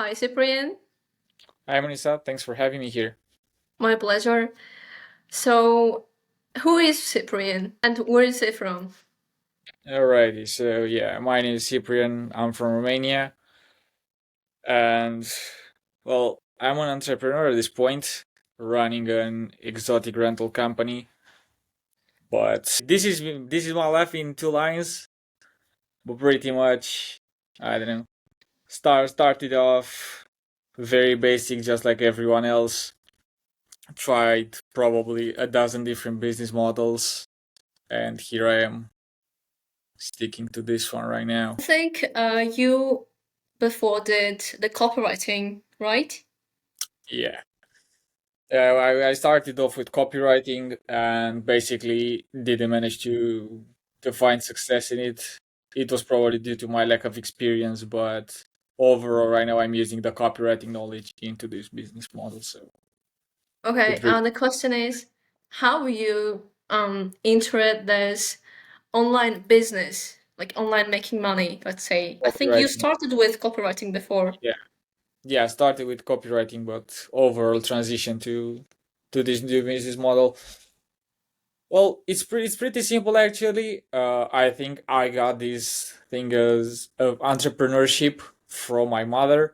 Hi, Ciprian. Hi, Munisa. Thanks for having me here. My pleasure. So, who is Ciprian and where is he from? Alrighty. So, yeah, my name is Ciprian. I'm from Romania. And, well, I'm an entrepreneur at this point, running an exotic rental company. But this is my life in two lines. But pretty much, I don't know. Started off very basic, just like everyone else. Tried probably a dozen different business models, and here I am, sticking to this one right now. I think you before did the copywriting, right? Yeah. I started off with copywriting and basically didn't manage to find success in it. It was probably due to my lack of experience, but overall, right now I'm using the copywriting knowledge into this business model. So Okay, it's very the question is how you enter this online business, like online making money, let's say. I think you copywriting. started with copywriting before. Yeah, yeah. I started with copywriting, but overall transition to this new business model. Well, it's pretty simple actually. I think I got this thing as of entrepreneurship from my mother.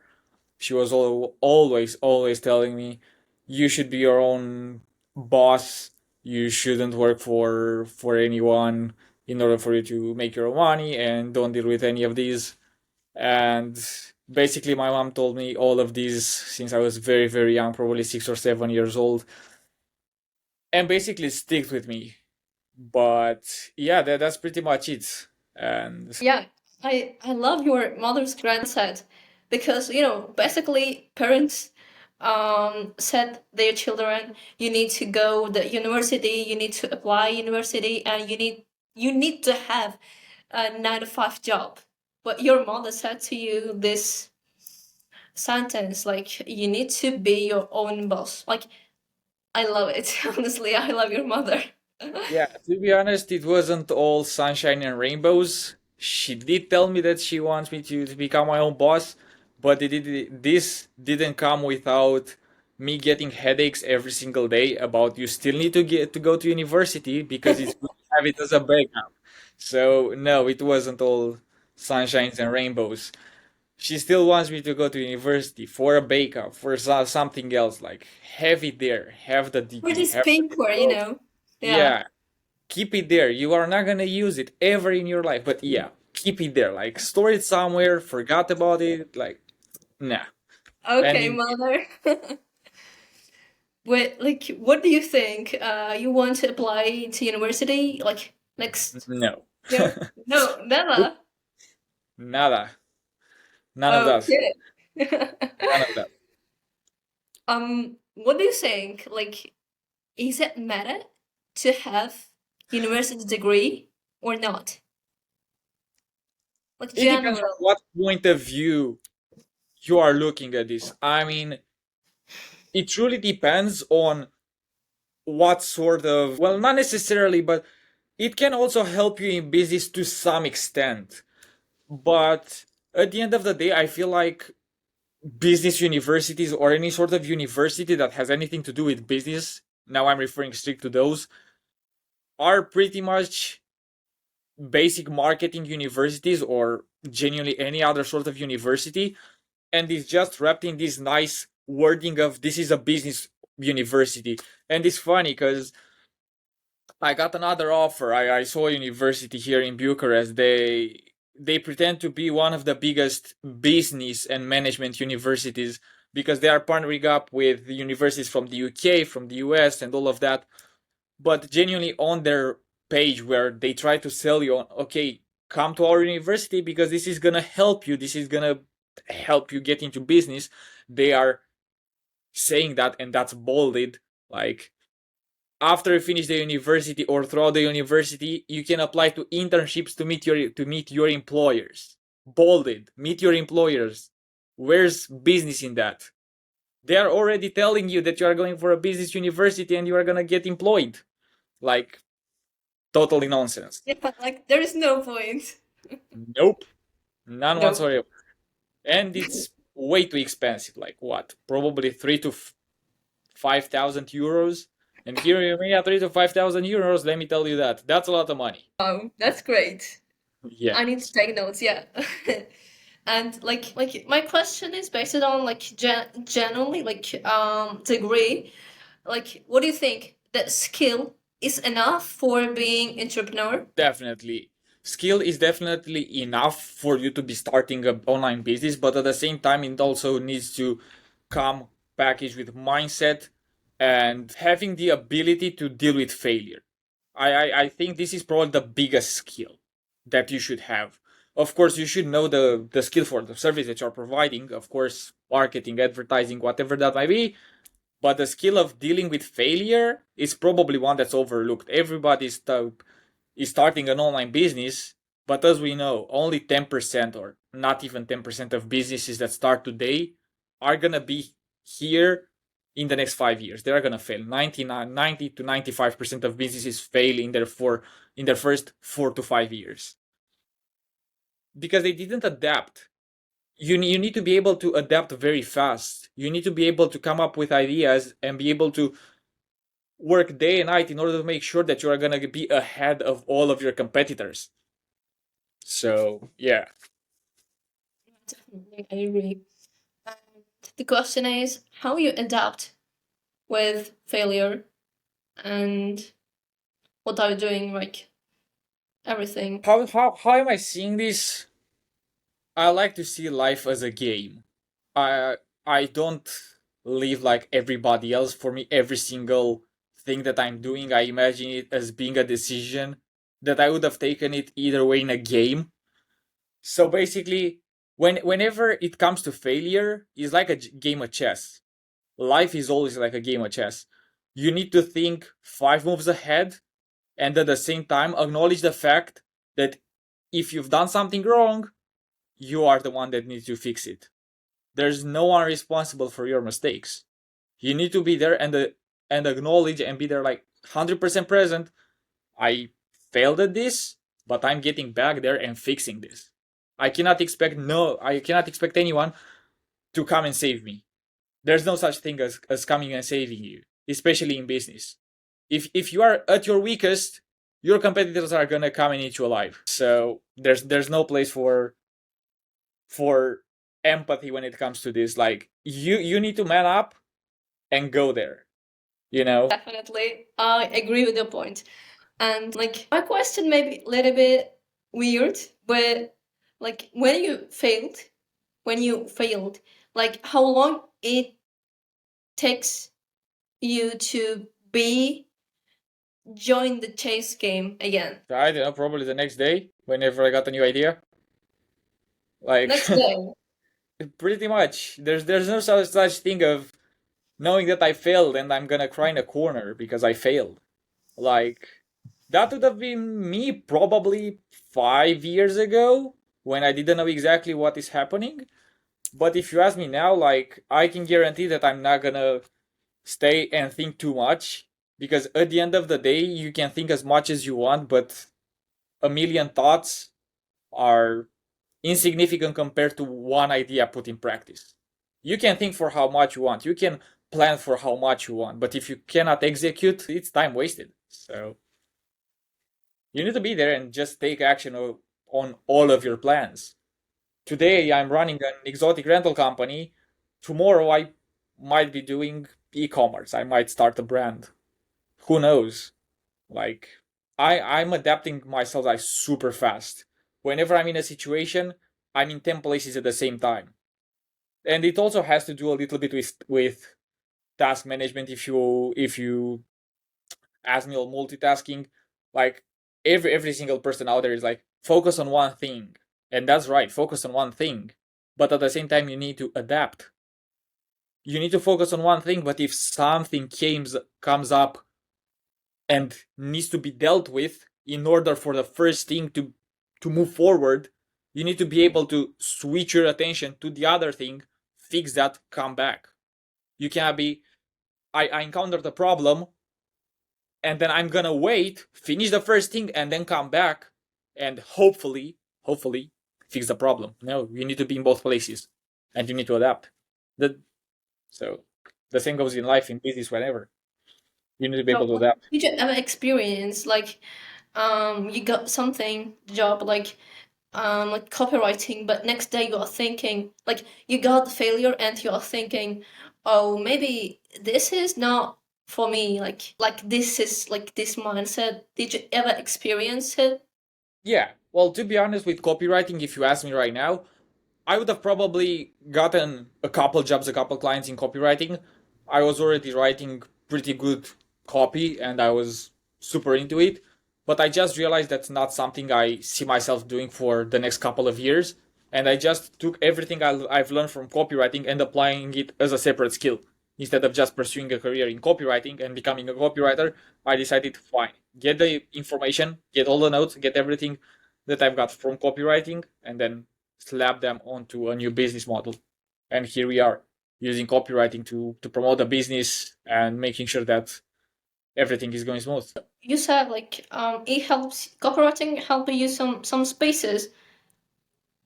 She was always telling me, you should be your own boss. You shouldn't work for anyone in order for you to make your own money, and don't deal with any of these. And basically, my mom told me all of these since I was very young, probably 6 or 7 years old, and basically stick with me. But yeah, that's pretty much it. And Yeah, I love your mother's mindset because basically parents said their children you need to go the university, you need to apply university, and you need to have a 9 to 5 job. But your mother said to you this sentence like you need to be your own boss. Like I love it. Honestly, I love your mother. yeah, to be honest, it wasn't all sunshine and rainbows. She did tell me that she wants me to become my own boss, but this didn't come without me getting headaches every single day about you still need to go to university because it's good to have it as a backup. So no, it wasn't all sunshines and rainbows. She still wants me to go to university for a backup, for something else. Like, have it there, have the For degree, this have the paper, diploma. Yeah. Yeah, keep it there. You are not gonna use it ever in your life, but yeah, keep it there. Like, store it somewhere, forgot about it. Like, nah. And Okay, mother. Wait, like, what do you think? You want to apply to university, like, next no. year? No, Nope. never. Nada. None of that. Okay. None of that. What do you think? Like, is it matter to have university degree or not? Like, It depends on general. what point of view you are looking at this. I mean, it truly depends on what sort of, well, not necessarily, but it can also help you in business to some extent. But at the end of the day, I feel like business universities or any sort of university that has anything to do with business, now I'm referring strict to those, are pretty much basic marketing universities or genuinely any other sort of university, and it's just wrapped in this nice wording of this is a business university. And it's funny because I got another offer. I saw a university here in Bucharest. They pretend to be one of the biggest business and management universities because they are partnering up with universities from the UK, from the US, and all of that. But genuinely on their page where they try to sell you on, okay, come to our university because this is gonna help you. This is gonna help you get into business. They are saying that, and that's bolded. Like, after you finish the university or throughout the university, you can apply to internships to meet your employers. Bolded, meet your employers. Where's business in that? They are already telling you that you are going for a business university and you are gonna get employed. Like, totally nonsense. Yeah, like, there is no point. Nope, none Nope. whatsoever. And it's way too expensive. Like what? Probably 3 to 5,000 euros. And here you may have 3 to 5,000 euros. Let me tell you that's a lot of money. Oh, that's great. Yeah, I need to take notes. Yeah. And like my question is based on like generally like degree. Like, what do you think that skill is enough for being entrepreneur? definitely. Skill is definitely enough for you to be starting an online business, but at the same time, it also needs to come packaged with mindset and having the ability to deal with failure. I think this is probably the biggest skill that you should have. Of course, you should know the skill for the service that you're providing, of course, marketing, advertising, whatever that might be. But the skill of dealing with failure is probably one that's overlooked. Everybody is starting an online business, but as we know, only 10% or not even 10% of businesses that start today are gonna be here in the next 5 years. They're gonna fail. 90 to 95% of businesses fail in their first 4 to 5 years because they didn't adapt. You need to be able to adapt very fast. You need to be able to come up with ideas and be able to work day and night in order to make sure that you are going to be ahead of all of your competitors. So, yeah. Definitely, I agree. And the question is how you adapt with failure and what are you doing, like everything. How am I seeing this? I like to see life as a game. I I don't live like everybody else. For me, every single thing that I'm doing, I imagine it as being a decision that I would have taken it either way in a game. So basically, whenever it comes to failure, it's like a game of chess. Life is always like a game of chess. You need to think 5 moves ahead and at the same time acknowledge the fact that if you've done something wrong, you are the one that needs to fix it. There's no one responsible for your mistakes. You need to be there and acknowledge and be there like 100% present. I failed at this, but I'm getting back there and fixing this. I cannot expect anyone to come and save me. There's no such thing as coming and saving you, especially in business. If you are at your weakest, your competitors are gonna come and eat you alive. So there's no place for empathy when it comes to this. Like you need to man up and go there. You know? Definitely. I agree with your point. And like my question may be a little bit weird, but like when you failed, like how long it takes you to be join the chase game again? I don't know, probably the next day, whenever I got a new idea. Like Next day. pretty much. There's no such thing of knowing that I failed and I'm gonna cry in a corner because I failed. Like that would have been me probably 5 years ago when I didn't know exactly what is happening. But if you ask me now, like I can guarantee that I'm not gonna stay and think too much because at the end of the day, you can think as much as you want, but a million thoughts are insignificant compared to one idea put in practice. You can think for how much you want, you can plan for how much you want, but if you cannot execute, it's time wasted. So you need to be there and just take action on all of your plans. Today, I'm running an exotic rental company. Tomorrow, I might be doing e-commerce. I might start a brand. Who knows? Like, I'm adapting myself like super fast. Whenever I'm in a situation, I'm in 10 places at the same time. And it also has to do a little bit with task management. If you ask me on multitasking, like every single person out there is like focus on one thing. And that's right, focus on one thing. But at the same time you need to adapt. You need to focus on one thing, but if something comes up and needs to be dealt with in order for the first thing to move forward, you need to be able to switch your attention to the other thing, fix that, come back. You cannot be I encountered a problem and then I'm gonna wait, finish the first thing, and then come back and hopefully fix the problem. No, you need to be in both places. and you need to adapt. The, so the same goes in life, in business, whatever. You need to be able to So, adapt. did you ever experience like you got something job like copywriting, but next day you are thinking like you got the failure and you are thinking, oh, maybe this is not for me. Like this is like this mindset. Did you ever experience it? Yeah. Well, to be honest, with copywriting, if you ask me right now, I would have probably gotten a couple jobs, a couple clients in copywriting. I was already writing pretty good copy and I was super into it. But I just realized that's not something I see myself doing for the next couple of years. And I just took everything I've learned from copywriting and applying it as a separate skill. Instead of just pursuing a career in copywriting and becoming a copywriter, I decided, fine, get the information, get all the notes, get everything that I've got from copywriting, and then slap them onto a new business model. And here we are, using copywriting to promote the business and making sure that everything is going smooth. You said like it helps copywriting help you some spaces.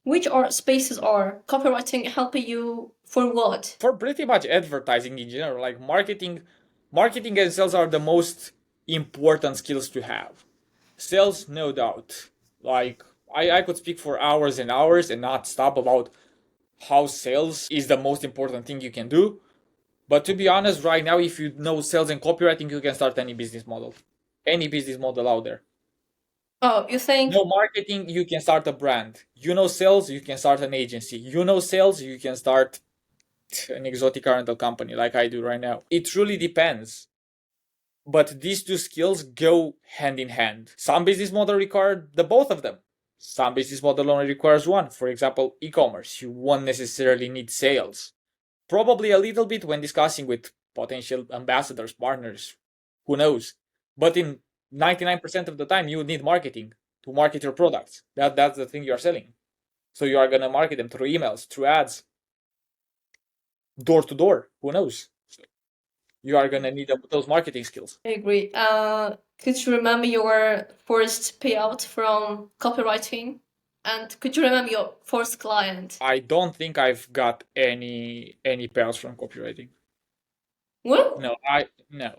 Which are spaces are copywriting helping you for what? For pretty much advertising in general, like marketing and sales are the most important skills to have. Sales, no doubt. Like I could speak for hours and hours and not stop about how sales is the most important thing you can do. But to be honest, right now, if you know sales and copywriting, you can start any business model. Any business model out there. Oh, you think No marketing, you can start a brand. You know sales, you can start an agency. You know sales, you can start an exotic rental company like I do right now. It really depends. But these two skills go hand in hand. Some business model require the both of them. Some business model only requires one. For example, e-commerce. You won't necessarily need sales. Probably a little bit when discussing with potential ambassadors, partners. Who knows? But in 99% of the time, you need marketing to market your products. That's the thing you are selling. So you are gonna market them through emails, through ads, door to door. Who knows? So you are gonna need those marketing skills. I agree. Could you remember your first payout from copywriting? And could you remember your first client? I don't think I've got any payouts from copywriting. What? No.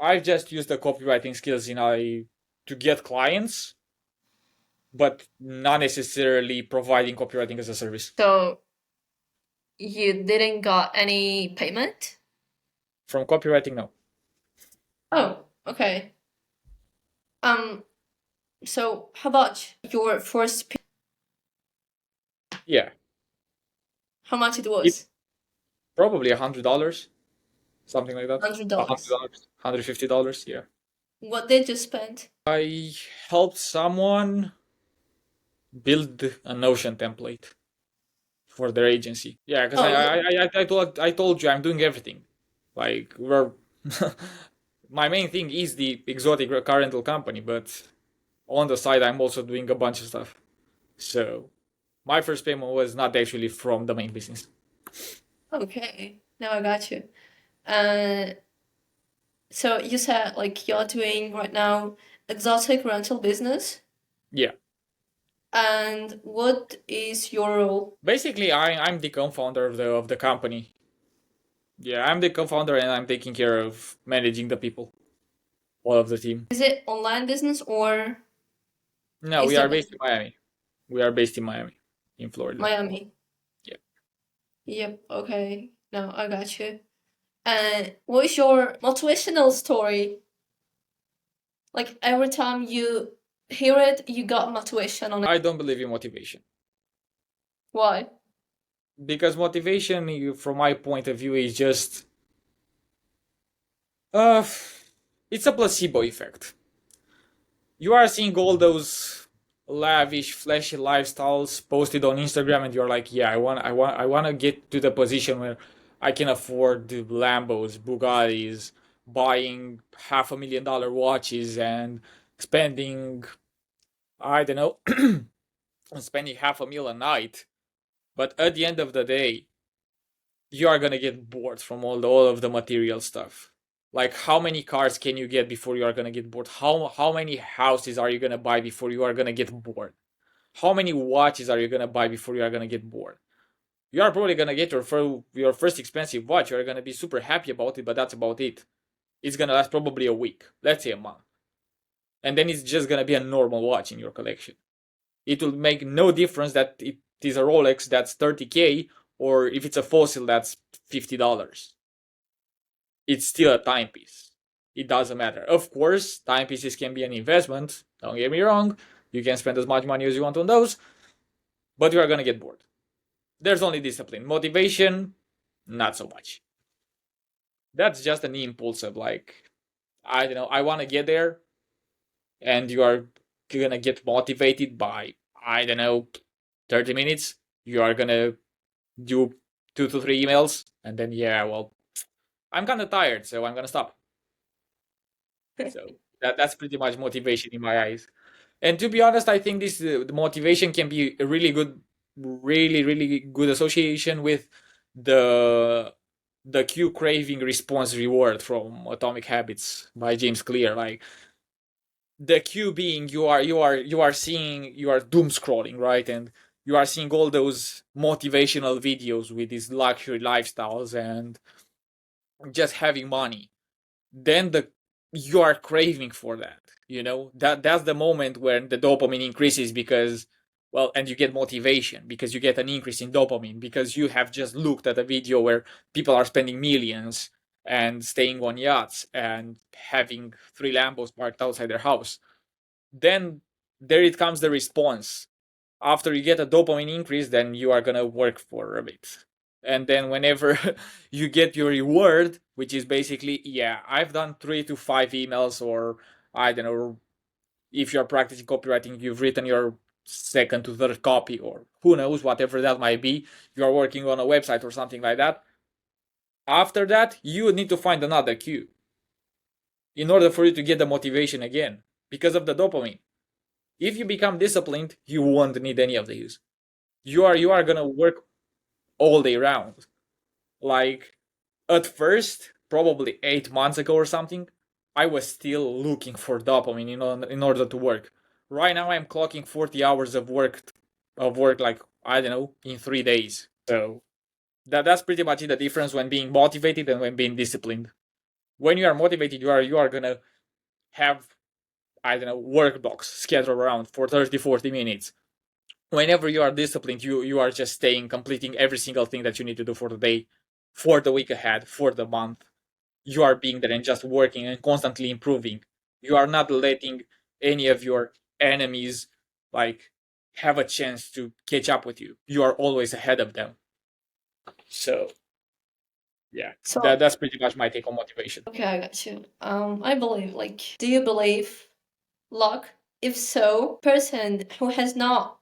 I've just used the copywriting skills in I to get clients, but not necessarily providing copywriting as a service. So you didn't got any payment? From copywriting, no. Oh, okay. Um, so how about your first Yeah, how much it it was? probably $100, something like that. $100. $100, $150. Yeah. What did you spend? I helped someone build a Notion template for their agency. Yeah, because Oh, I told you I'm doing everything. Like we're my main thing is the exotic car rental company, but on the side I'm also doing a bunch of stuff. So my first payment was not actually from the main business. okay. Now I got you. Uh, so you said like you're doing right now exotic rental business, Yeah. and what is your role? Basically I'm the co-founder of the company. Yeah, I'm the co-founder and I'm taking care of managing the people, all of the team. Is it online business or No, we is are it based in Miami. We are based in Miami, in Florida. Miami? Yeah. Yep. Okay. No, I got you. And what is your motivational story? Like every time you hear it, you got motivation on it. I don't believe in motivation. Why? Because motivation, from my point of view, is just uh it's a placebo effect. You are seeing all those lavish, flashy lifestyles posted on Instagram, and you're like, yeah, I want to get to the position where I can afford the Lambos, Bugattis, buying $500,000 watches, and spending, I don't know, spending $500,000 a night. But at the end of the day, you are gonna get bored from all of the material stuff. Like how many cars can you get before you are gonna get bored? How many houses are you gonna buy before you are gonna get bored? How many watches are you gonna buy before you are gonna get bored? You are probably gonna get your first expensive watch. You're gonna be super happy about it, but that's about it. It's gonna last probably a week, let's say a month, and then it's just gonna be a normal watch in your collection. It will make no difference that it is a Rolex that's 30K or if it's a Fossil that's $50. It's still a timepiece. It doesn't matter. Of course, timepieces can be an investment. Don't get me wrong. You can spend as much money as you want on those, but you are gonna get bored. There's only discipline. Motivation, not so much. That's just an impulse of like, I don't know, I want to get there, and you are gonna get motivated by, I don't know, 30 minutes. You are gonna do 2 to 3 emails, and then, yeah, well, I'm kind of tired, so I'm gonna stop. So that's pretty much motivation in my eyes. And to be honest, I think this the motivation can be a really good, really good association with the the cue craving response reward from Atomic Habits by James Clear. Like the cue being you are doom scrolling, right? And you are seeing all those motivational videos with these luxury lifestyles and just having money. Then you are craving for that. That's the moment when the dopamine increases because, well, and you get motivation because you get an increase in dopamine because you have just looked at a video where people are spending millions and staying on yachts and having 3 Lambos parked outside their house. Then there it comes the response. After you get a dopamine increase, then you are gonna work for a bit. And then whenever you get your reward, which is basically, yeah, I've done 3 to 5 emails, or I don't know, if you're practicing copywriting, you've written your second to third copy, or who knows, whatever that might be, you're working on a website or something like that. After that, you need to find another cue in order for you to get the motivation again because of the dopamine. If you become disciplined, you won't need any of these. You are gonna work all day round. Like at first, probably 8 months ago or something, I was still looking for dopamine in order to work. Right now, I'm clocking 40 hours of work, like, I don't know, in 3 days. So that's pretty much the difference when being motivated and when being disciplined. When you are motivated, you are gonna have, I don't know, work blocks scattered around for 30, 40 minutes. Whenever you are disciplined, you are just staying, completing every single thing that you need to do for the day, for the week ahead, for the month. You are being there and just working and constantly improving. You are not letting any of your enemies like have a chance to catch up with you. You are always ahead of them. So yeah, So that's pretty much my take on motivation. okay, I got you. I believe, like, do you believe luck? If so, person who has not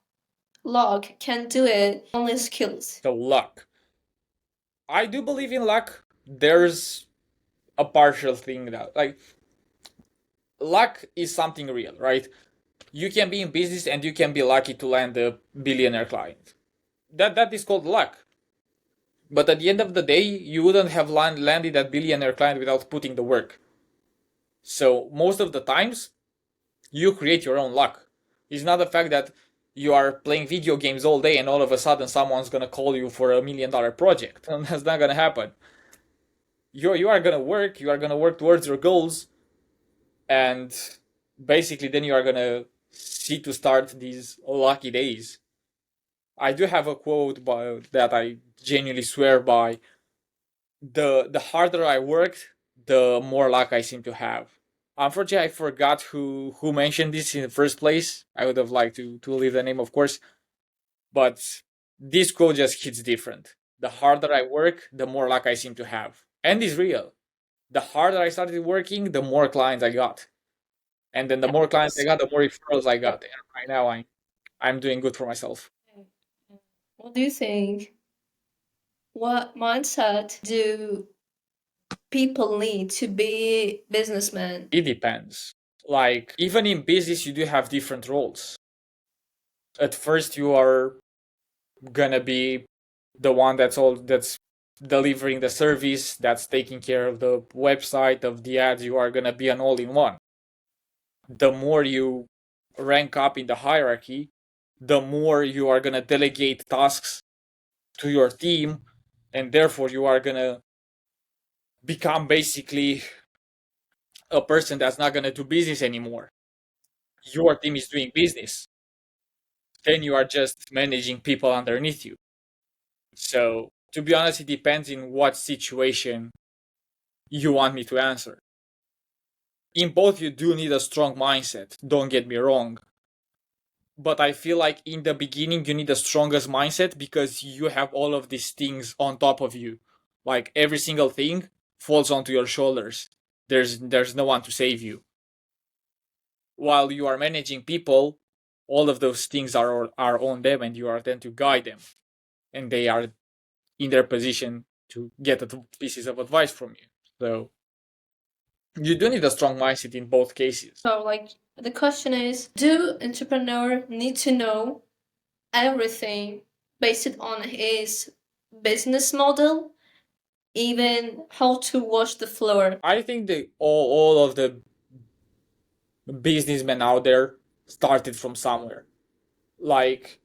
luck can do it, only skills. So luck. I do believe in luck. There's a partial thing that, like, luck is something real, right? You can be in business and you can be lucky to land a billionaire client. That is called luck. But at the end of the day, you wouldn't have landed that billionaire client without putting the work. So most of the times, you create your own luck. It's not the fact that you are playing video games all day and all of a sudden someone's gonna call you for $1 million project. And that's not gonna happen. You are gonna work. You are gonna work towards your goals, and basically then you are gonna see to start these lucky days. I do have a quote that I genuinely swear by. The harder I worked, the more luck I seem to have. Unfortunately, I forgot who mentioned this in the first place. I would have liked to leave the name, of course, but this quote just hits different. The harder I work, the more luck I seem to have, and it's real. The harder I started working, the more clients I got, and then the more clients I got, the more referrals I got. And right now, I'm doing good for myself. What do you think? What mindset do people need to be businessmen? It depends. Like, even in business, you do have different roles. At first, you are gonna be the one that's delivering the service, that's taking care of the website, of the ads. You are gonna be an all-in-one. The more you rank up in the hierarchy, the more you are gonna delegate tasks to your team, and therefore you are gonna become basically a person that's not gonna do business anymore. Your team is doing business. Then you are just managing people underneath you. So to be honest, it depends in what situation you want me to answer. In both, you do need a strong mindset, don't get me wrong. But I feel like in the beginning, you need the strongest mindset because you have all of these things on top of you. Like every single thing falls onto your shoulders. There's no one to save you. While you are managing people, all of those things are on them, and you are then to guide them, and they are in their position to get pieces of advice from you. So you do need a strong mindset in both cases. So, like, the question is, do entrepreneur need to know everything based on his business model, even how to wash the floor? I think all of the businessmen out there started from somewhere. Like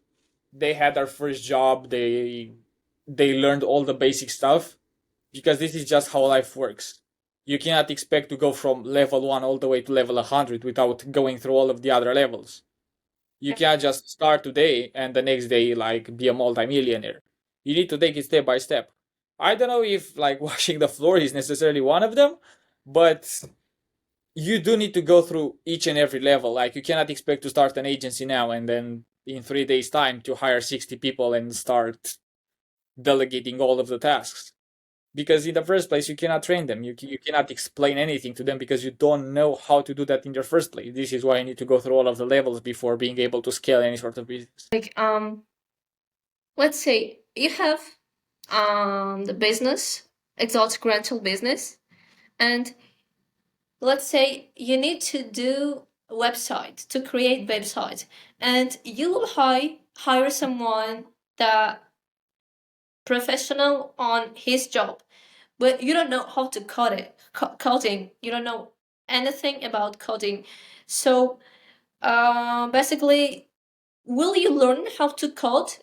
they had their first job, they learned all the basic stuff because this is just how life works. You cannot expect to go from level 1 all the way to level 100 without going through all of the other levels. You can't just start today and the next day like be a multimillionaire. You need to take it step by step. I don't know if like washing the floor is necessarily one of them, but you do need to go through each and every level. Like you cannot expect to start an agency now and then in 3 days time to hire 60 people and start delegating all of the tasks, because in the first place you cannot train them, you cannot explain anything to them because you don't know how to do that in the first place. This is why you need to go through all of the levels before being able to scale any sort of business. Like, let's say you have the business, exotic rental business, and let's say you need to do a website, to create website, and you will hire someone that professional on his job, but you don't know how to code it, coding. You don't know anything about coding. So basically, will you learn how to code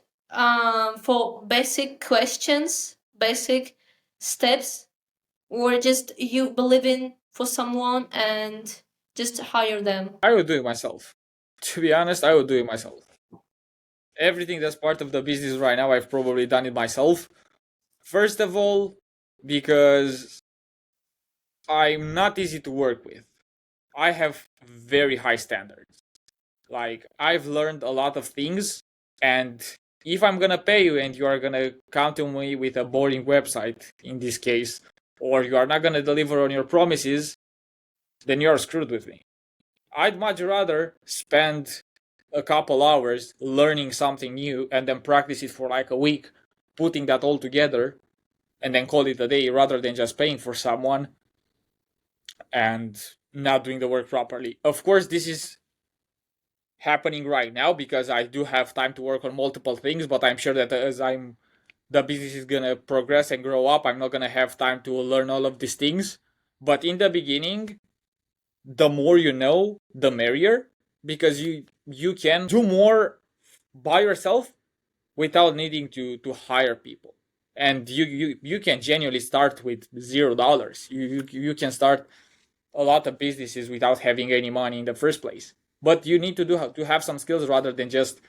for basic questions, basic steps, or just you believe in for someone and just hire them? I would do it myself. To be honest, I would do it myself. Everything that's part of the business right now, I've probably done it myself. First of all, because I'm not easy to work with. I have very high standards. Like, I've learned a lot of things, and if I'm gonna pay you and you are gonna come to me with a boring website, in this case, or you are not gonna deliver on your promises, then you're screwed with me. I'd much rather spend a couple hours learning something new and then practice it for like a week, putting that all together, and then call it a day rather than just paying for someone and not doing the work properly. Of course, this is happening right now because I do have time to work on multiple things, but I'm sure that as the business is gonna progress and grow up, I'm not gonna have time to learn all of these things. But in the beginning, the more you know, the merrier, because you can do more by yourself without needing to hire people. And you can genuinely start with $0. You can start a lot of businesses without having any money in the first place. But you need to have some skills rather than just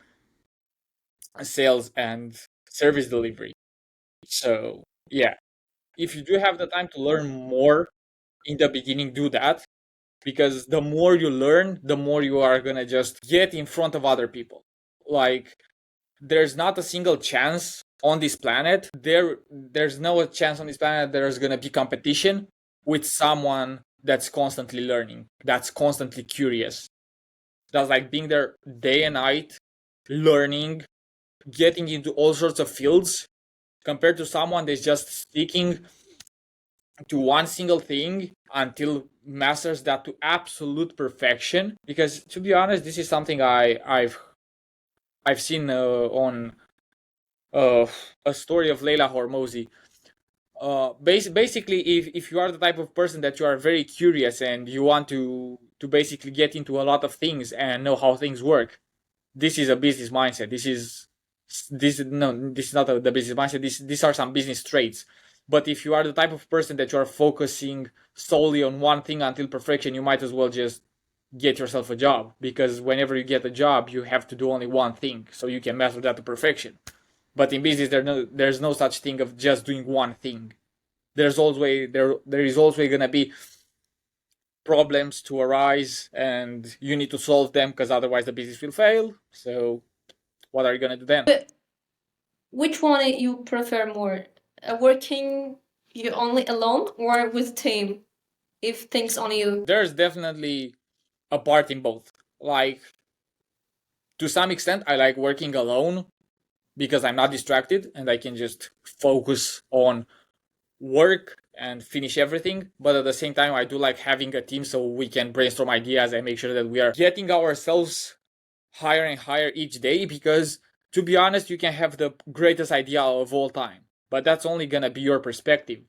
sales and service delivery. So yeah, if you do have the time to learn more in the beginning, do that, because the more you learn, the more you are gonna just get in front of other people. Like, there's not a single chance on this planet. There's no chance on this planet there's gonna be competition with someone that's constantly learning, that's constantly curious, that's like being there day and night, learning, getting into all sorts of fields, compared to someone that's just sticking to one single thing until masters that to absolute perfection. Because to be honest, this is something I've seen on a story of Leila Hormozi. Basically, if you are the type of person that you are very curious and you want to basically get into a lot of things and know how things work, this is a business mindset. This is This is not the business mindset. These are some business traits. But if you are the type of person that you are focusing solely on one thing until perfection, you might as well just get yourself a job, because whenever you get a job, you have to do only one thing, so you can master that to perfection. But in business, there's no such thing of just doing one thing. There is always gonna be problems to arise, and you need to solve them, because otherwise the business will fail. So what are you gonna do then? But which one you prefer more? Working you only alone or with team? If things on you. There's definitely a part in both. Like, to some extent, I like working alone because I'm not distracted and I can just focus on work and finish everything. But at the same time, I do like having a team so we can brainstorm ideas and make sure that we are getting ourselves higher and higher each day, because to be honest, you can have the greatest idea of all time, but that's only gonna be your perspective.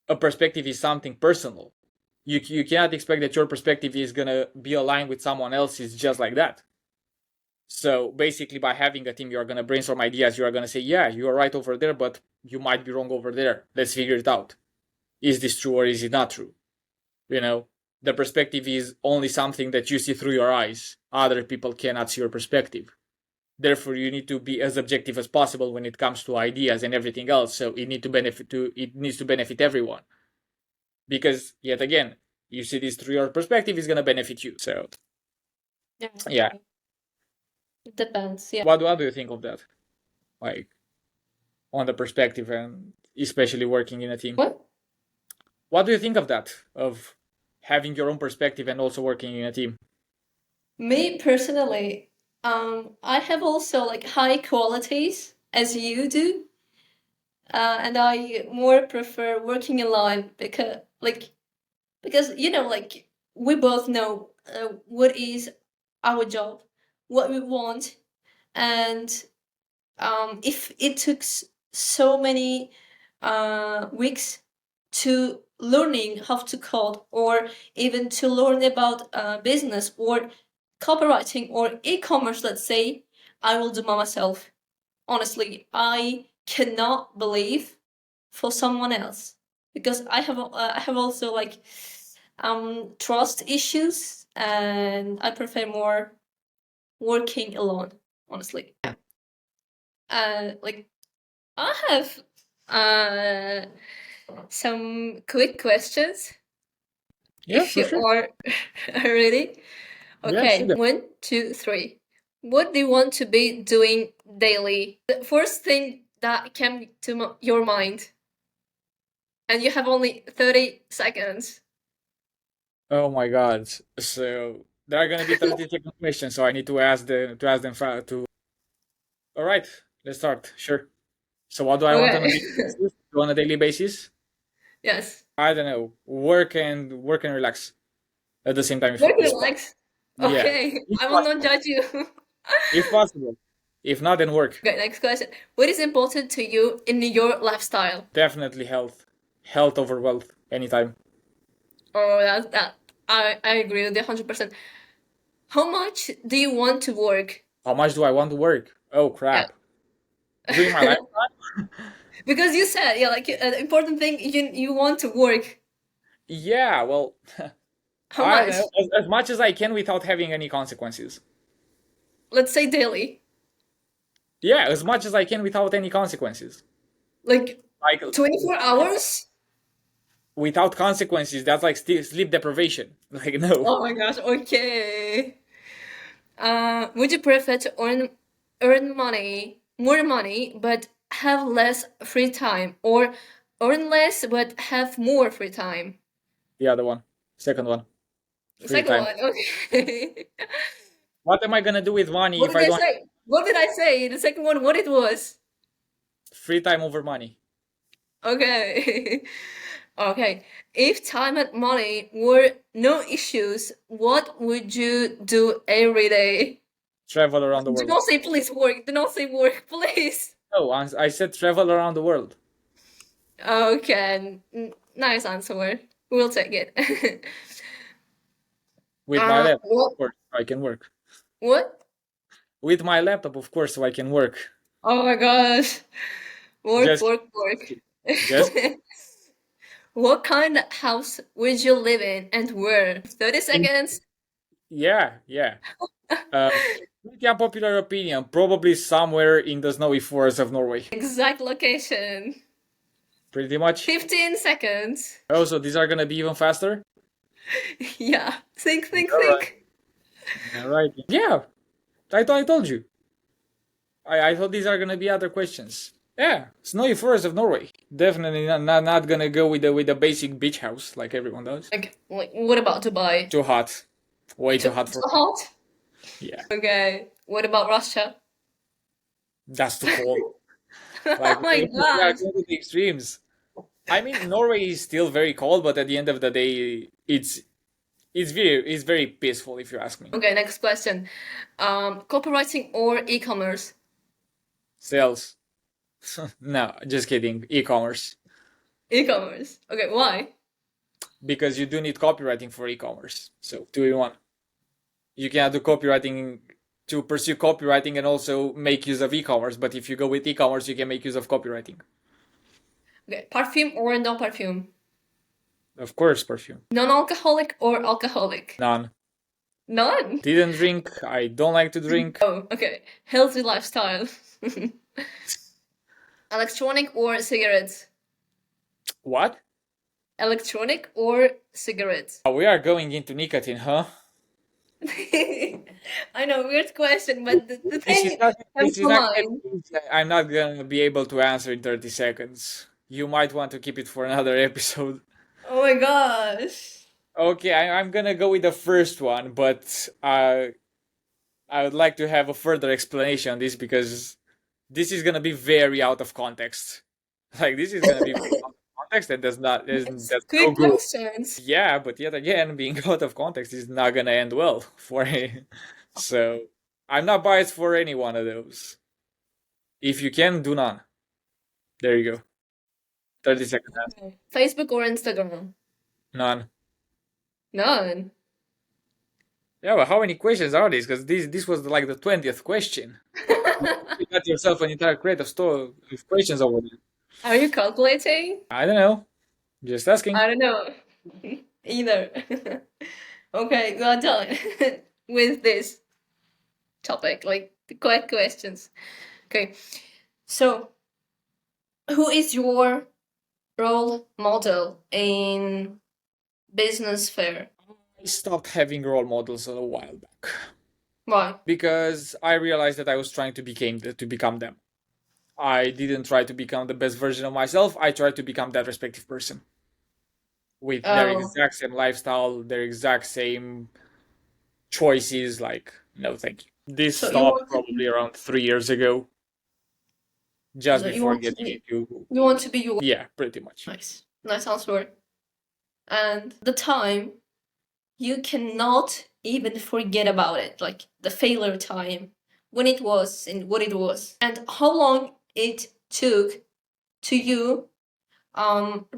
A perspective is something personal. You cannot expect that your perspective is gonna be aligned with someone else's just like that. So basically, by having a team, you are gonna brainstorm ideas. You are gonna say, yeah, you are right over there, but you might be wrong over there. Let's figure it out. Is this true or is it not true? You know, the perspective is only something that you see through your eyes. Other people cannot see your perspective. Therefore, you need to be as objective as possible when it comes to ideas and everything else. So it needs to benefit everyone. Because yet again, you see this through your perspective, is gonna benefit you. So yeah. It depends. Yeah. What do you think of that? Like, on the perspective, and especially working in a team. What do you think of that? Of having your own perspective and also working in a team? Me personally, I have also like high qualities as you do, and I more prefer working alone because like we both know what is our job, what we want, and if it took so many weeks to learning how to code, or even to learn about business or copywriting or e-commerce, let's say, I will do by myself. Honestly, I cannot believe for someone else, because I have also like trust issues, and I prefer more working alone, honestly. Like I have some quick questions. Yeah, If for you sure. are ready. Yeah, Okay, sure. 1, 2, 3. What do you want to be doing daily? The first thing that came to your mind. And you have only 30 seconds. Oh my god. So there are gonna be 30-second questions, so I need to ask them to. All right, let's start. Sure. So what do I want on a Okay. daily basis? On a daily basis? Yes. I don't know. Work and relax at the same time. Work If relax. Yeah, Okay, if I will not possible. judge you. If possible. If not, then work. Okay, next question. What is important to you in your lifestyle? Definitely health. Health over wealth. Anytime. Oh, that. I agree with you 100%. How much do you want to work? How much do I want to work? Oh Yeah. crap. During my lifetime? Because you said, yeah, like an important thing, you want to work. Yeah, well, How I don't much? know. As much as I can without having any consequences. Let's say daily. Yeah, as much as I can without any consequences. Like Like 24 hours? without consequences, that's like sleep deprivation. Like no. Oh my gosh, okay. Would you prefer to earn more money, but have less free time, or earn less but have more free time? The other one. Second one. The Free second time. one, okay. What am I gonna do with money What if did I I don't say? What did I say? The second one, what it was? have free time over money? Okay. Okay. If time and money were no issues, what would you do every day? Travel around the Do world. not say please work. Do not say work, please. No, I said travel around the world. Okay. Nice answer. We'll take it. With my laptop, What? of course, I can work. What? With my laptop, of course, so I can work. Oh my gosh. Work, Just, work, work. just What kind of house would you live in and where? 30 seconds. yeah, yeah. Uh, Pretty unpopular opinion. Probably somewhere in the snowy forests of Norway. Exact location. Pretty much. 15 seconds. Oh, so these are gonna be even faster. Yeah. Think, think, All right. think. All right. Yeah, I told you. I thought these are gonna be other questions. Yeah, snowy forest of Norway. Definitely not gonna go with the basic beach house like everyone does. Like, what about Dubai? Too hot. Way too hot Too for. hot? Yeah, Okay. What about Russia? that's too cold. Oh Like my we are gosh. going to the extremes. I mean, Norway is still very cold, but at the end of the day, it's very peaceful if you ask me. Okay, next question. Copywriting or e-commerce? Sales. No, just kidding. E-commerce. E-commerce. Okay, why? Because you do need copywriting for e-commerce. So 2 in 1. You can do copywriting to pursue copywriting and also make use of e-commerce. But if you go with e-commerce, you can make use of copywriting. Okay, perfume or no perfume? Of course, perfume. Non-alcoholic or alcoholic? None. None. Didn't drink. I don't like to drink. Oh, okay. Healthy lifestyle. Electronic or cigarettes? What? Electronic or cigarettes? We are going into nicotine, huh? I know, weird question, but the This is thing not. comes This to is not. mind. I'm not gonna be able to answer in 30 seconds. You might want to keep it for another episode. Oh my gosh. Okay, I'm gonna go with the first one, but I would like to have a further explanation on this because this is gonna be very out of context. Like this is gonna be very out of context, and It's that's no good good. questions. Yeah, but yet again, being out of context is not gonna end well for me. So I'm not biased for any one of those. If you can, do none. There you go. 30 seconds. Okay. Facebook or Instagram? None. None. Yeah, but how many questions are these? Because this was like the 20th question. You got yourself an entire creative store of questions over there. Are you calculating? I don't know. Just asking. I don't know. Either. Okay, we are done with this topic, like the quick questions. Okay, so who is your role model in business fair? I stopped having role models a while back Why? because I realized that I was trying to become them. I didn't try to become the best version of myself. I tried to become that respective person with their Oh, exact same lifestyle, their exact same choices. Like, no, thank you. This so you stopped want to probably around 3 years ago, just so you before want to getting be into. you want to be your Yeah, pretty much. nice answer. And the time you cannot even forget about it, like the failure time, when it was and what it was, and how long it took to you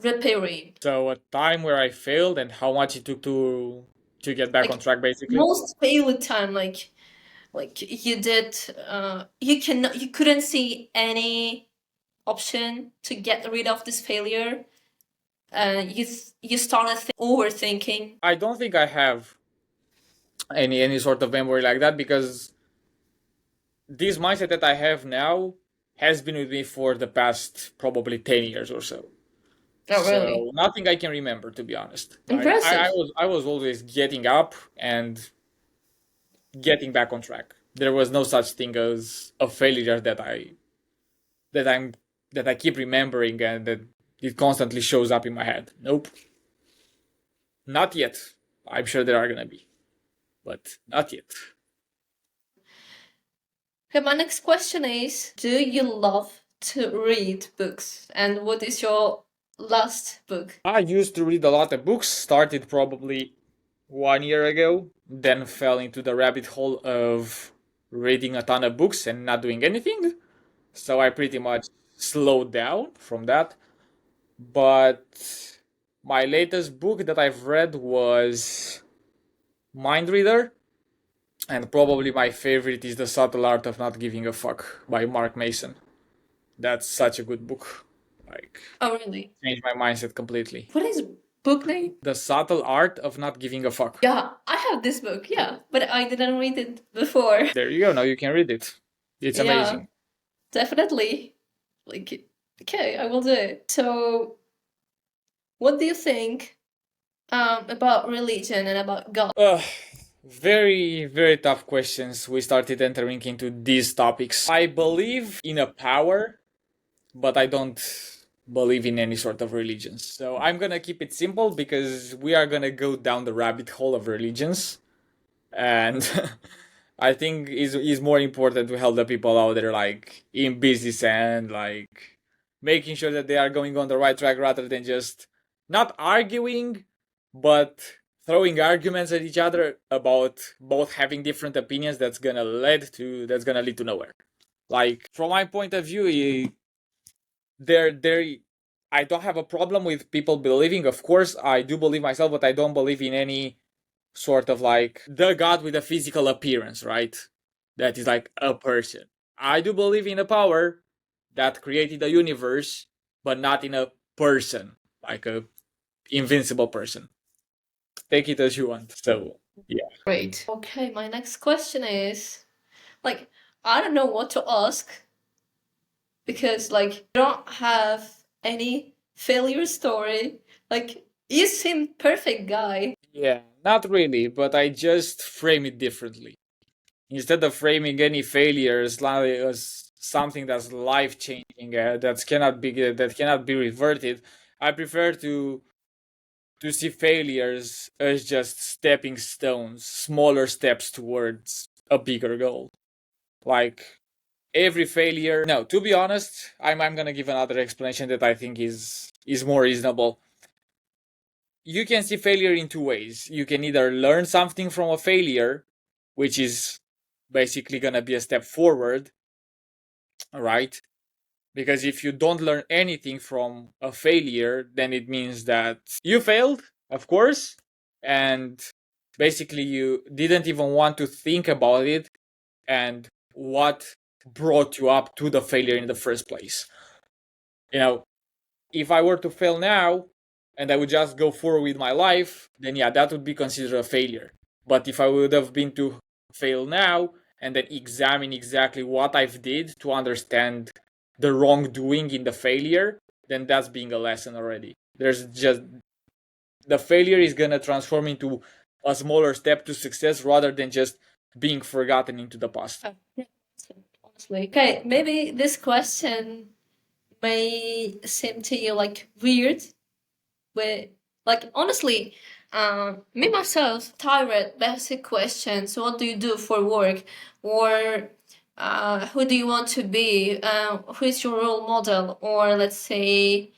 repairing. So a time where I failed and how much it took to get back on Like track, basically. most failure time, like you did you couldn't see any option to get rid of this failure. You started overthinking. I don't think I have any sort of memory like that because this mindset that I have now has been with me for the past probably 10 years or so. Oh, really? So nothing I can remember, to be honest. Impressive. I was always getting up and getting back on track. There was no such thing as a failure that I'm that I keep remembering and that it constantly shows up in my head. Nope. Not yet. I'm sure there are gonna be. But not yet. Okay, my next question is, do you love to read books? And what is your last book? I used to read a lot of books, started probably 1 year ago, then fell into the rabbit hole of reading a ton of books and not doing anything. So I pretty much slowed down from that. But my latest book that I've read was Mind Reader. And probably my favorite is The Subtle Art of Not Giving a Fuck by Mark Mason. That's such a good book. Like, Oh, really? changed my mindset completely. What is book name? The Subtle Art of Not Giving a Fuck. Yeah, I have this book, yeah, but I didn't read it before. There you go. Now you can read it. It's Yeah, amazing. definitely. Like, okay, I will do it. So, what do you think about religion and about God? Very, very tough questions. We started entering into these topics. I believe in a power, but I don't believe in any sort of religions. So I'm gonna keep it simple because we are gonna go down the rabbit hole of religions. And I think is more important to help the people out there like in business and like making sure that they are going on the right track rather than just not arguing but throwing arguments at each other about both having different opinions that's gonna lead to nowhere. Like from my point of view, there I don't have a problem with people believing. Of course I do believe myself, but I don't believe in any sort of like the god with a physical appearance, right? That is like a person. I do believe in a power that created the universe, but not in a person, like a invincible person. Take it as you want. So yeah. Great. Okay, my next question is like, I don't know what to ask because, like, you don't have any failure story. Like, you seem perfect guy. Yeah, not really, but I just frame it differently. Instead of framing any failures like as something that's life changing, that cannot be reverted, I prefer to see failures as just stepping stones, smaller steps towards a bigger goal. Like every failure. No, to be honest, I'm gonna give another explanation that I think is more reasonable. You can see failure in two ways. You can either learn something from a failure, which is basically gonna be a step forward, right? Because if you don't learn anything from a failure, then it means that you failed, of course, and basically you didn't even want to think about it and what brought you up to the failure in the first place. You know, if I were to fail now and I would just go forward with my life, then yeah, that would be considered a failure. But if I would have been to fail now and then examine exactly what I've did to understand the wrongdoing in the failure, then that's being a lesson already. There's just the failure is gonna transform into a smaller step to success rather than just being forgotten into the past. Yeah, honestly. Okay, maybe this question may seem to you like weird, but like honestly, me myself tired basic questions. What do you do for work, or who do you want to be? Who is your role model, or let's say,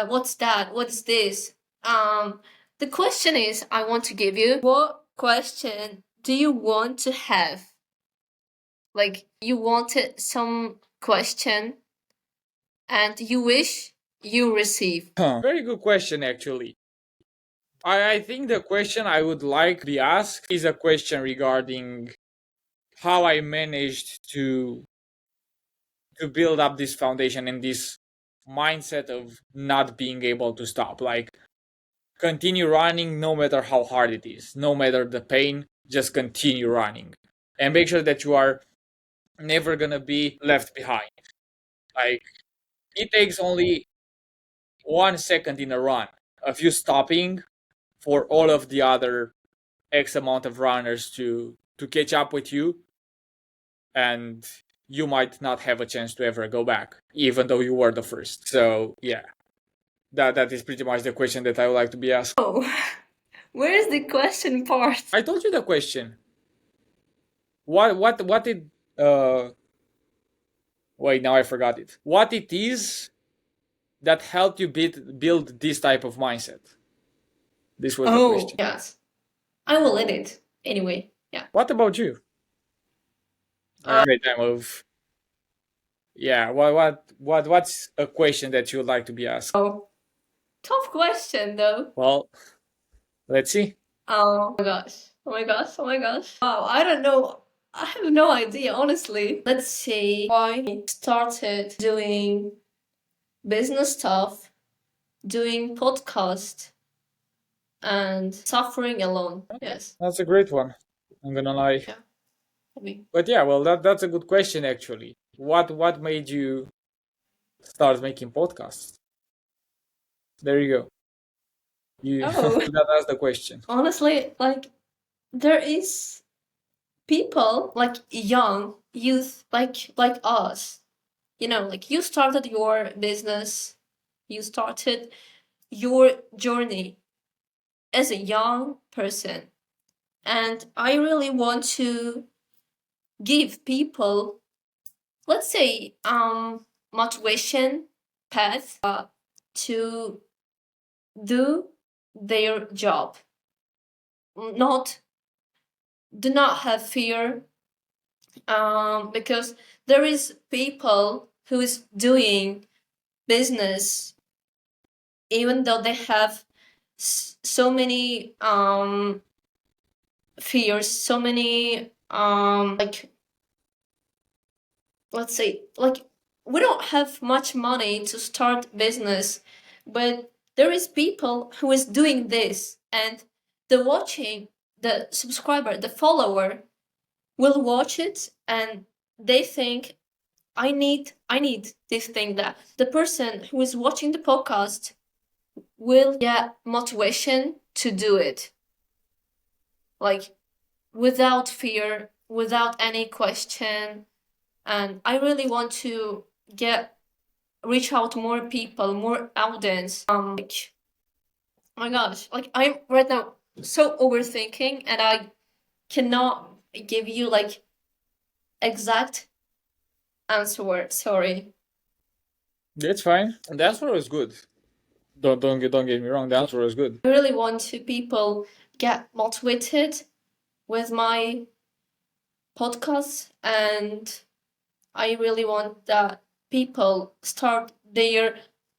what's that? What's this? The question is, I want to give you what question do you want to have? Like you wanted some question and you wish you receive. Very good question, actually. I think the question I would like to be asked is a question regarding how I managed to build up this foundation and this mindset of not being able to stop. Like continue running no matter how hard it is, no matter the pain, just continue running. And make sure that you are never gonna be left behind. Like it takes only 1 second in a run of you stopping for all of the other X amount of runners to catch up with you, and you might not have a chance to ever go back, even though you were the first. So yeah, that is pretty much the question that I would like to be asked. Oh, where is the question part? I told you the question. What did wait, now I forgot it. What it is that helped you build this type of mindset? This was the question. Yes. I will edit anyway. Yeah. What about you? Great time of yeah. What's a question that you would like to be asked? Oh, tough question though. Well, let's see. Oh my gosh. Oh my gosh. Oh my gosh. Wow, I don't know. I have no idea, honestly. Let's see why I started doing business stuff, doing podcast, and suffering alone. Yes. That's a great one. I'm gonna lie. Yeah. I mean, But yeah, well, that's a good question actually. What made you start making podcasts? There you go. You oh, that's the question. honestly, like, there is people like young youth like us. You know, like you started your business, you started your journey as a young person. And I really want to give people, let's say, motivation path to do their job. Not do not have fear, because there is people who is doing business even though they have so many fears, so many like, let's say, like, we don't have much money to start business, but there is people who is doing this, and the watching, the subscriber, the follower will watch it, and they think, I need this thing. That the person who is watching the podcast will get motivation to do it, like, without fear, without any question. And I really want to get reach out to more people, more audience. Like, oh my gosh, like, I'm right now so overthinking, and I cannot give you like exact answer. Sorry. It's fine. The answer was good. Don't get me wrong. The answer was good. I really want to people get motivated with my podcast, and I really want that people start their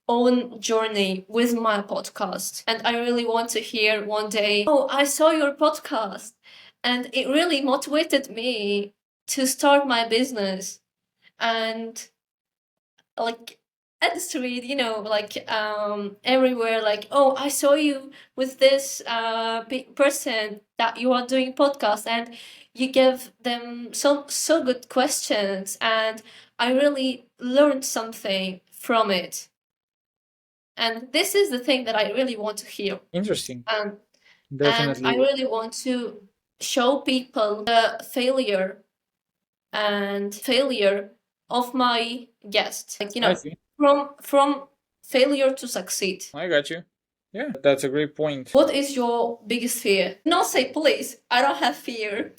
own journey with my podcast. And I really want to hear one day, oh, I saw your podcast and it really motivated me to start my business. And like, at the street, you know, like, everywhere, like, oh, I saw you with this person that you are doing podcast, and you give them so good questions, and I really learned something from it. And this is the thing that I really want to hear. Interesting. And I Definitely. really want to show people the failure of my guest, like, you I know, see. from failure to succeed. I got you. Yeah, that's a great point. What is your biggest fear? Not say, please, I don't have fear.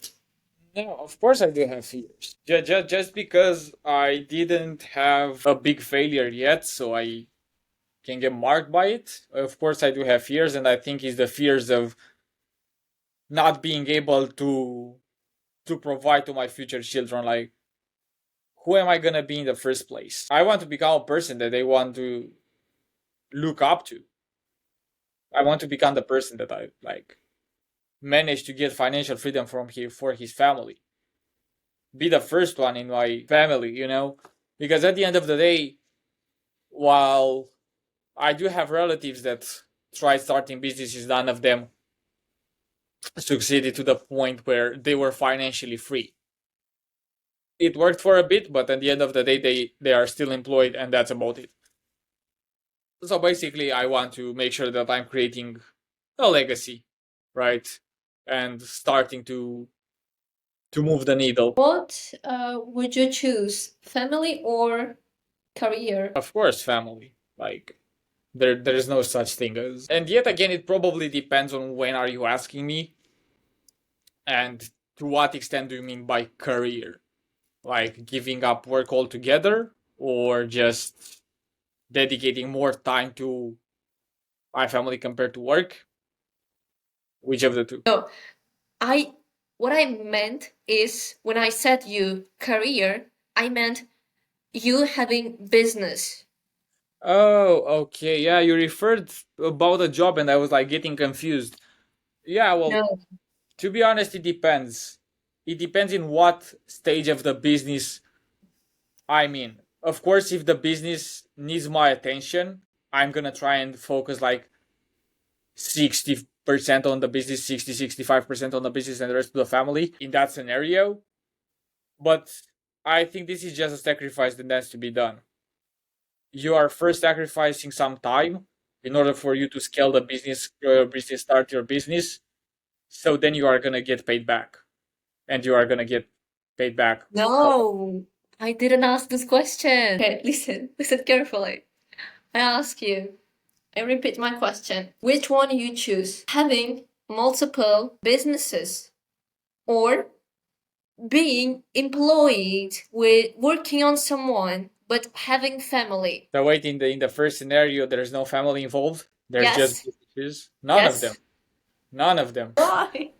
No, of course I do have fears. Just because I didn't have a big failure yet, so I can get marked by it. Of course I do have fears, and I think it's the fears of not being able to provide to my future children. Like, who am I gonna be in the first place? I want to become a person that they want to look up to. I want to become the person that I like managed to get financial freedom from for his family. Be the first one in my family, you know? Because at the end of the day, while I do have relatives that tried starting businesses, none of them succeeded to the point where they were financially free. It worked for a bit, but at the end of the day, they are still employed, and that's about it. So basically, I want to make sure that I'm creating a legacy, right? And starting to move the needle. What would you choose, family or career? Of course, family. Like, there is no such thing as. And yet again, it probably depends on when are you asking me, and to what extent do you mean by career? Like giving up work altogether, or just dedicating more time to my family compared to work? Which of the two? No, I what I meant is, when I said you career, I meant you having business. Oh, okay. Yeah, you referred about a job, and I was like getting confused. Yeah, well, No. to be honest, it depends. It depends in what stage of the business I'm in. Of course, if the business needs my attention, I'm gonna try and focus like 60% on the business, 65% on the business, and the rest of the family in that scenario. But I think this is just a sacrifice that has to be done. You are first sacrificing some time in order for you to scale the business, start your business. So then you are gonna get paid back, and you are gonna get paid back. No, I didn't ask this question. Okay, listen carefully. I ask you, I repeat my question. Which one you choose? Having multiple businesses or being employed with working on someone but having family? So wait, in the first scenario, there's no family involved. There's just Yes. businesses. None of them. Yes. None of them. Why?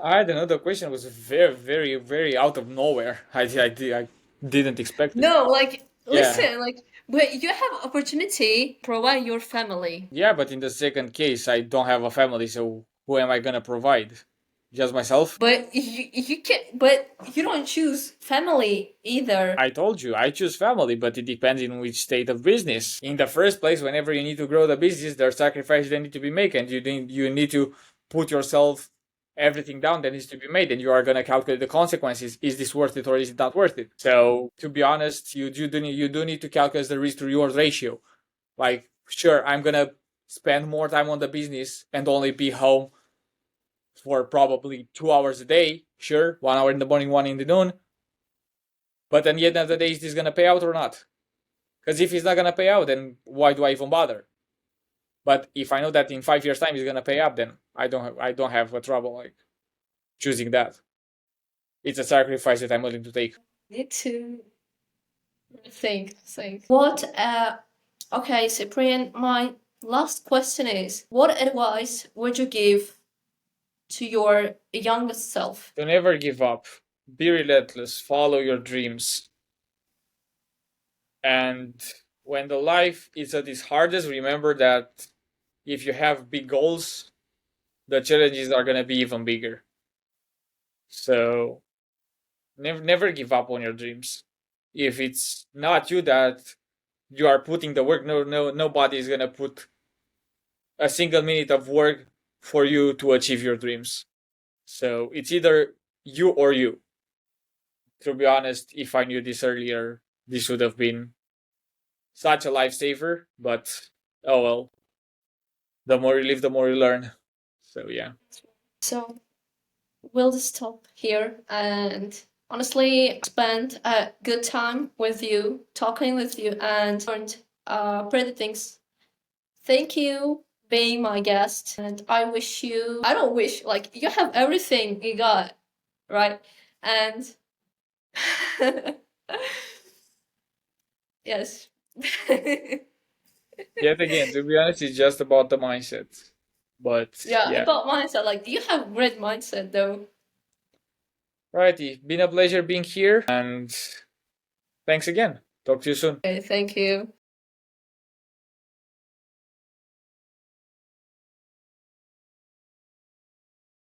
I don't know. The question was very, very, very out of nowhere. I didn't expect it. No, like Yeah. listen, like but you have opportunity provide your family. Yeah, but in the second case, I don't have a family, so who am I gonna provide? Just myself? But you can but you don't choose family either. I told you, I choose family, but it depends in which state of business. In the first place, whenever you need to grow the business, there are sacrifices that need to be made, and you need to put yourself everything down that needs to be made, and you are gonna calculate the consequences. Is this worth it or is it not worth it? So to be honest, you do need to calculate the risk to reward ratio. Like, sure, I'm gonna spend more time on the business and only be home for probably 2 hours a day. Sure, 1 hour in the morning, one in the noon. But at the end of the day, is this gonna pay out or not? Because if it's not gonna pay out, then why do I even bother? But if I know that in 5 years' time it's gonna pay up, then I don't have a trouble like choosing that. It's a sacrifice that I'm willing to take. Need to think. What okay, Cyprian, my last question is what advice would you give to your youngest self? To never give up. Be relentless. Follow your dreams. And when the life is at its hardest, remember that if you have big goals, the challenges are gonna be even bigger. So never give up on your dreams. If it's not you that you are putting the work, nobody is gonna put a single minute of work for you to achieve your dreams. So it's either you or you. To be honest, if I knew this earlier, this would have been such a lifesaver. But oh well, the more you live, the more you learn. So yeah. So we'll just stop here and honestly spent a good time with you, talking with you and learned pretty things. Thank you being my guest and I wish you I don't wish like you have everything you got, right? And yes. Yet again, to be honest, it's just about the mindset. But Yeah, yeah. about mindset. Like you have great mindset though. Righty. Been a pleasure being here and thanks again. Talk to you soon. Okay, thank you.